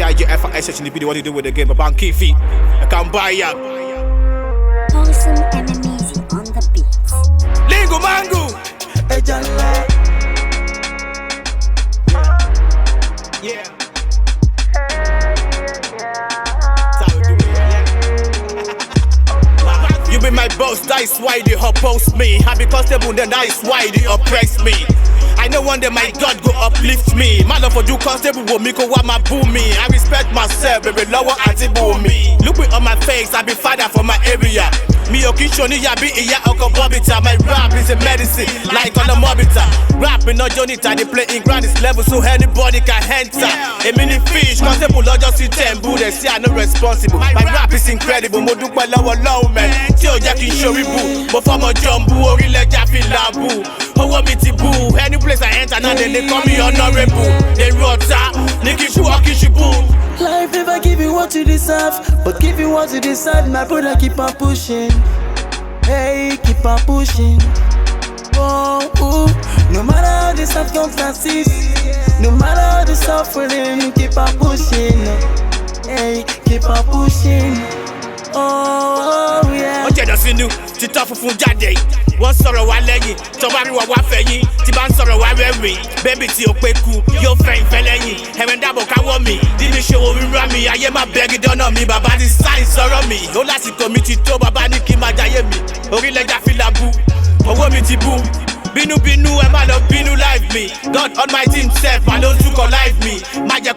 IGFISH in the video, what you do with the game, about key feet. I can't buy ya. Wholesome enemies on the beats. Lingo Mango. Yeah. You be my boss, that's why they oppose me. I be constable, then that's why they oppress me. I know one day my God go uplift me. My love for you constable will make a my boo me. I respect myself, baby, lower anti boo me. Look me on my face, I be father for my area. Me okishoni ya be iya oko bobita. My rap is a medicine, like on a mobita. Rapping no Jonita, they play in grandest level, so anybody can enter. A mini fish, constable not just sit and boo. They say I'm not responsible. My rap is incredible, mo duk low man. Tell Jackie Shori boo, but for my jumbo, or let Jaffi Lambu. Oh, me boo. Any place I enter now, then they call me honorable. They rota, Nikki Shuakishi. Life never give you what you deserve, but give you what you deserve. My brother, keep on pushing. Hey, keep on pushing. Oh, ooh. No matter how the circumstances, no matter how the suffering, keep on pushing. Hey, keep on pushing. Oh, yeah. Oje do sinu, ti to funfun jade. Wọ́n sọ̀rọ̀ wá lẹ́yìn, tó bá rí wa wá fẹ̀yìn. Tí bá ń sọ̀rọ̀ wá rẹ́rìn, bébì tí ó pé kú, yóò fẹ́ ìfẹ́ lẹ́yìn. Ẹ̀rẹ̀ dábọ̀ káwọ́ mi, dídí ṣòwò rírá mi. Ayé máa bẹ́gi dọ́nà mi, bàbá ti sáì sọ̀rọ̀ mi. Ó lásìkò mi ti tó, bàbá ní kí n máa jayé mi. Orílẹ̀-èdè fìlà bú, owó mi ti bú. Bínúbínú ẹ má lọ bínú live mi. God Almighty himself, má ló túkọ̀ live mi. Má jẹ́ kó